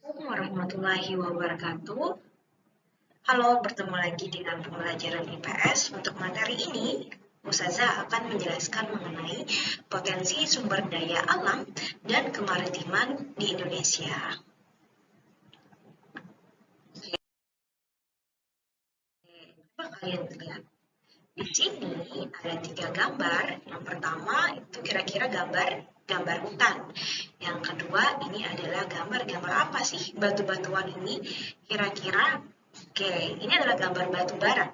Assalamualaikum warahmatullahi wabarakatuh. Halo, bertemu lagi dengan pembelajaran IPS. Untuk materi ini, Ustazah akan menjelaskan mengenai potensi sumber daya alam dan kemaritiman di Indonesia. Coba kalian lihat. Di sini ada 3 gambar. Yang pertama itu kira-kira gambar hutan. Yang kedua ini adalah gambar apa sih batu-batuan ini? Kira-kira oke, ini adalah gambar batu bara.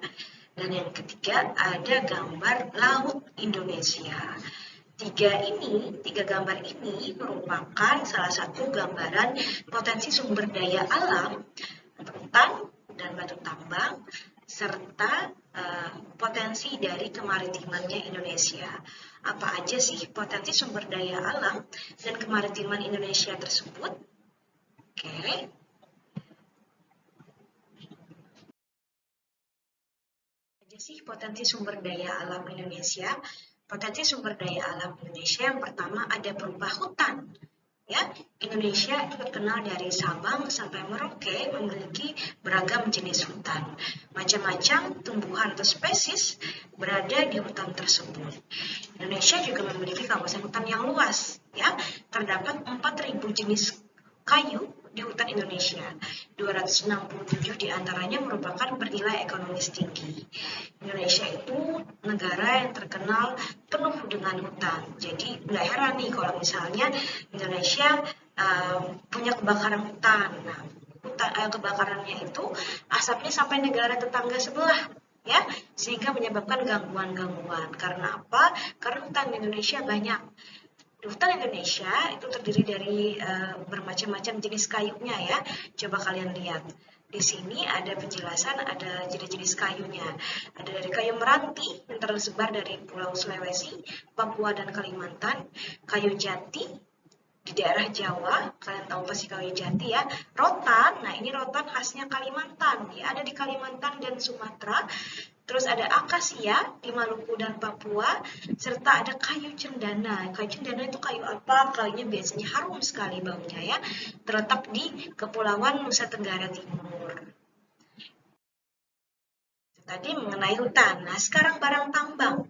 Dan yang ketiga ada gambar laut Indonesia. Tiga gambar ini merupakan salah satu gambaran potensi sumber daya alam, hutan dan batu tambang, serta potensi dari kemaritimannya Indonesia. Apa aja sih potensi sumber daya alam dan kemaritiman Indonesia tersebut? Oke. Apa aja sih potensi sumber daya alam Indonesia? Potensi sumber daya alam Indonesia yang pertama ada berupa hutan. Ya, Indonesia itu terkenal dari Sabang sampai Merauke memiliki beragam jenis hutan. Macam-macam tumbuhan atau spesies berada di hutan tersebut. Indonesia juga memiliki kawasan hutan yang luas, ya. Terdapat 4.000 jenis kayu di hutan Indonesia. 267 diantaranya merupakan bernilai ekonomis tinggi. Indonesia itu negara yang terkenal penuh dengan hutan. Jadi nggak heran nih kalau misalnya Indonesia punya kebakaran hutan. Nah, kebakarannya itu asapnya sampai negara tetangga sebelah, ya, sehingga menyebabkan gangguan-gangguan. Karena apa? Karena hutan di Indonesia banyak. Hutan Indonesia itu terdiri dari bermacam-macam jenis kayunya, ya. Coba kalian lihat. Di sini ada penjelasan, ada jenis-jenis kayunya. Ada dari kayu meranti yang tersebar dari Pulau Sulawesi, Papua, dan Kalimantan. Kayu jati di daerah Jawa, kalian tahu pasti kayu jati, ya. Rotan, nah ini rotan khasnya Kalimantan, ya, ada di Kalimantan dan Sumatera. Terus ada akasia di Maluku dan Papua, serta ada kayu cendana. Kayu cendana itu kayu apa? Kayunya biasanya harum sekali baunya, ya. Terletak di Kepulauan Nusa Tenggara Timur. Tadi mengenai hutan. Nah, sekarang barang tambang.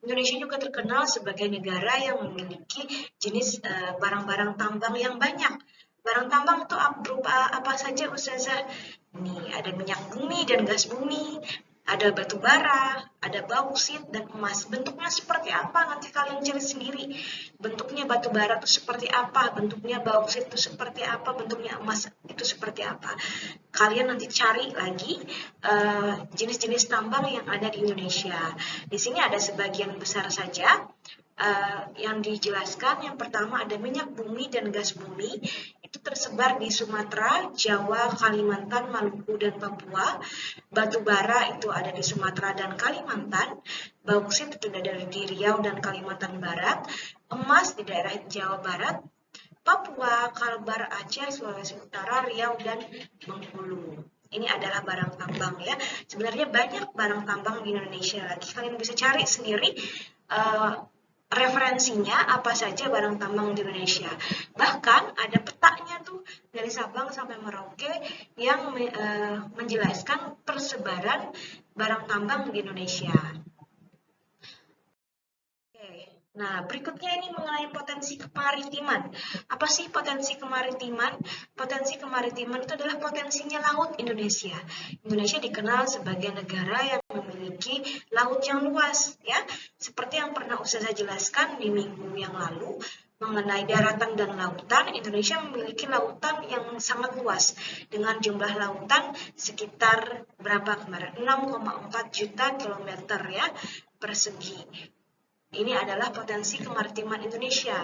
Indonesia juga terkenal sebagai negara yang memiliki jenis barang-barang tambang yang banyak. Barang tambang itu berupa apa saja, Ustazah? Nih, ada minyak bumi dan gas bumi, ada batu bara, ada bauksit dan emas. Bentuknya seperti apa? Nanti kalian cari sendiri. Bentuknya batu bara itu seperti apa? Bentuknya bauksit itu seperti apa? Bentuknya emas itu seperti apa? Kalian nanti cari lagi jenis-jenis tambang yang ada di Indonesia. Di sini ada sebagian besar saja yang dijelaskan. Yang pertama ada minyak bumi dan gas bumi. Itu tersebar di Sumatera, Jawa, Kalimantan, Maluku, dan Papua. Batu bara itu ada di Sumatera dan Kalimantan. Bauksit itu ada di Riau dan Kalimantan Barat. Emas di daerah Jawa Barat, Papua, Kalbar, Aceh, Sulawesi Utara, Riau, dan Bengkulu. Ini adalah barang tambang, ya. Sebenarnya banyak barang tambang di Indonesia lagi. Kalian bisa cari sendiri referensinya apa saja barang tambang di Indonesia. Bahkan ada petanya tuh dari Sabang sampai Merauke yang menjelaskan persebaran barang tambang di Indonesia. Nah, berikutnya ini mengenai potensi kemaritiman. Apa sih potensi kemaritiman? Potensi kemaritiman itu adalah potensinya laut Indonesia. Indonesia dikenal sebagai negara yang memiliki laut yang luas, ya. Seperti yang pernah Ustazah jelaskan di minggu yang lalu, mengenai daratan dan lautan, Indonesia memiliki lautan yang sangat luas dengan jumlah lautan sekitar berapa kemarin? 6,4 juta kilometer, ya, persegi. Ini adalah potensi kemaritiman Indonesia.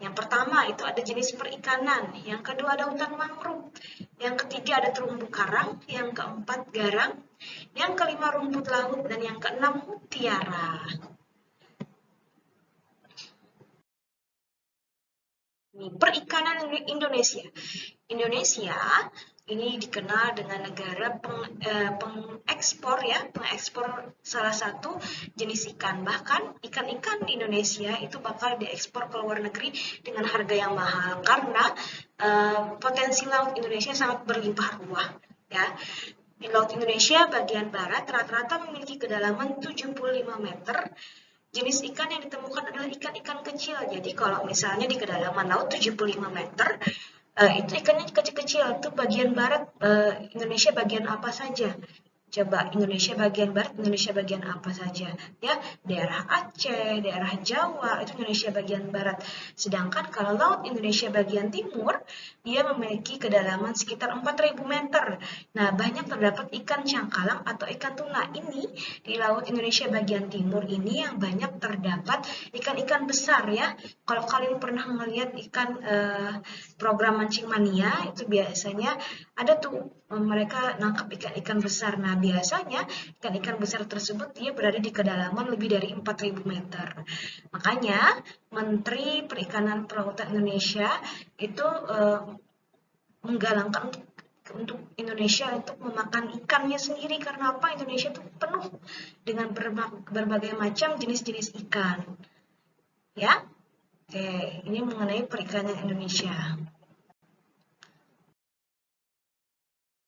Yang pertama itu ada jenis perikanan, yang kedua ada hutan mangrove, yang ketiga ada terumbu karang, yang keempat garang, yang kelima rumput laut, dan yang keenam mutiara. Perikanan Indonesia. Indonesia ini dikenal dengan negara pengekspor, ya, pengekspor salah satu jenis ikan. Bahkan ikan-ikan di Indonesia itu bakal diekspor ke luar negeri dengan harga yang mahal karena potensi laut Indonesia sangat berlimpah ruah, ya. Di Laut Indonesia bagian barat rata-rata memiliki kedalaman 75 meter. Jenis ikan yang ditemukan adalah ikan-ikan kecil. Jadi kalau misalnya di kedalaman laut 75 meter, itu ikannya kecil-kecil. Itu bagian barat Indonesia bagian apa saja? Coba Indonesia bagian barat, Indonesia bagian apa saja? Ya, daerah Aceh, daerah Jawa, itu Indonesia bagian barat. Sedangkan kalau laut Indonesia bagian timur, dia memiliki kedalaman sekitar 4.000 meter. Nah, banyak terdapat ikan cangkalang atau ikan tuna. Ini di laut Indonesia bagian timur ini yang banyak terdapat ikan-ikan besar ya. Kalau kalian pernah melihat ikan program Mancing Mania, itu biasanya ada tuh mereka nangkap ikan-ikan besar. Nah, biasanya ikan-ikan besar tersebut dia berada di kedalaman lebih dari 4.000 meter. Makanya Menteri Perikanan Kelautan Indonesia itu menggalangkan untuk Indonesia untuk memakan ikannya sendiri. Karena apa? Indonesia itu penuh dengan berbagai macam jenis-jenis ikan. Ya, oke, ini mengenai perikanan Indonesia.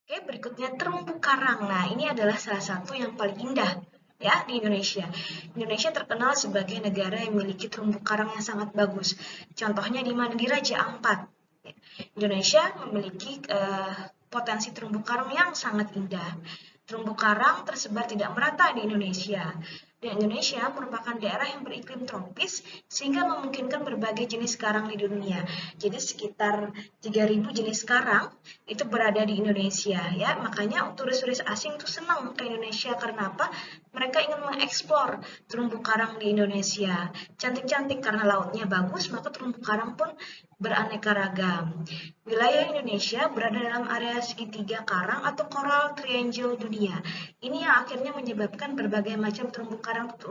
Oke, berikutnya terumbu karang. Nah, ini adalah salah satu yang paling indah ya di Indonesia. Indonesia terkenal sebagai negara yang memiliki terumbu karang yang sangat bagus. Contohnya di mana? Di Raja Ampat. Indonesia memiliki potensi terumbu karang yang sangat indah. Terumbu karang tersebar tidak merata di Indonesia. Dan Indonesia merupakan daerah yang beriklim tropis sehingga memungkinkan berbagai jenis karang di dunia. Jadi sekitar 3.000 jenis karang itu berada di Indonesia ya. Makanya turis-turis asing itu senang ke Indonesia karena apa? Mereka ingin mengeksplor terumbu karang di Indonesia. Cantik-cantik karena lautnya bagus, maka terumbu karang pun beraneka ragam. Wilayah Indonesia berada dalam area segitiga karang atau coral triangle dunia. Ini yang akhirnya menyebabkan berbagai macam terumbu karang itu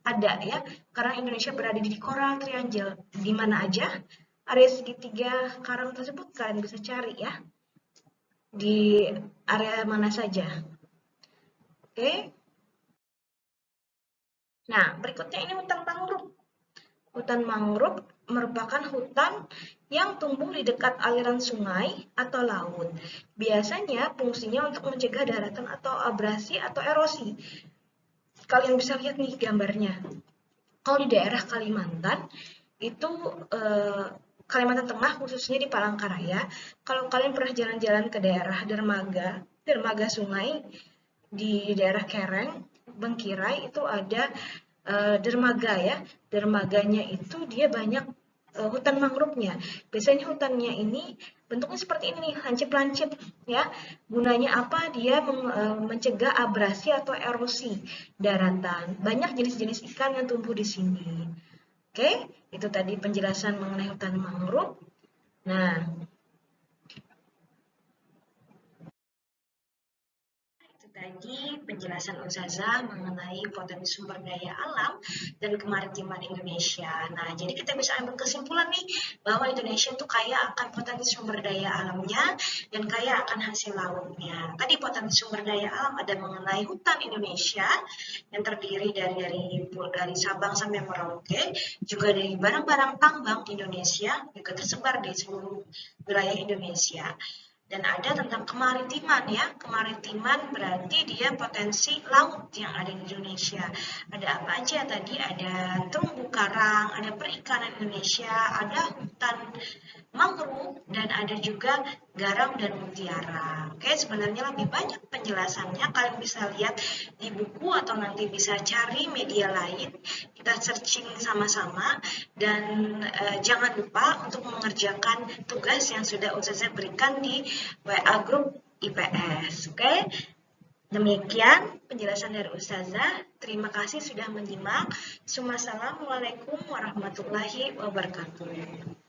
ada ya. Karena Indonesia berada di coral triangle. Di mana aja area segitiga karang tersebut kalian bisa cari ya. Di area mana saja. Oke. Nah, berikutnya ini hutan mangrove. Hutan mangrove merupakan hutan yang tumbuh di dekat aliran sungai atau laut. Biasanya fungsinya untuk mencegah daratan atau abrasi atau erosi. Kalian bisa lihat nih gambarnya. Kalau di daerah Kalimantan, itu Kalimantan Tengah khususnya di Palangkaraya, kalau kalian pernah jalan-jalan ke daerah dermaga sungai, di daerah Kereng, Bengkirai itu ada dermaga ya. Dermaganya itu dia banyak hutan mangrove-nya. Biasanya hutannya ini bentuknya seperti ini nih, lancip-lancip ya. Gunanya apa? Dia mencegah abrasi atau erosi daratan. Banyak jenis-jenis ikan yang tumbuh di sini. Oke, itu tadi penjelasan mengenai hutan mangrove. Nah, tadi penjelasan Ustazah mengenai potensi sumber daya alam dan kemaritiman Indonesia. Nah, jadi kita bisa ambil kesimpulan nih bahwa Indonesia itu kaya akan potensi sumber daya alamnya dan kaya akan hasil lautnya. Tadi potensi sumber daya alam ada mengenai hutan Indonesia yang terdiri dari Sabang sampai Merauke, juga dari barang-barang tambang di Indonesia juga tersebar di seluruh wilayah Indonesia. Dan ada tentang kemaritiman ya. Kemaritiman berarti dia potensi laut yang ada di Indonesia. Ada apa aja tadi? Ada terumbu karang, ada perikanan Indonesia, ada hutan mangrove, dan ada juga garam dan mutiara. Oke, sebenarnya lebih banyak penjelasannya kalian bisa lihat di buku atau nanti bisa cari media lain. Kita searching sama-sama dan jangan lupa untuk mengerjakan tugas yang sudah Ustazah berikan di WA Group IPS. Oke, demikian penjelasan dari Ustazah. Terima kasih sudah menyimak. Assalamualaikum warahmatullahi wabarakatuh.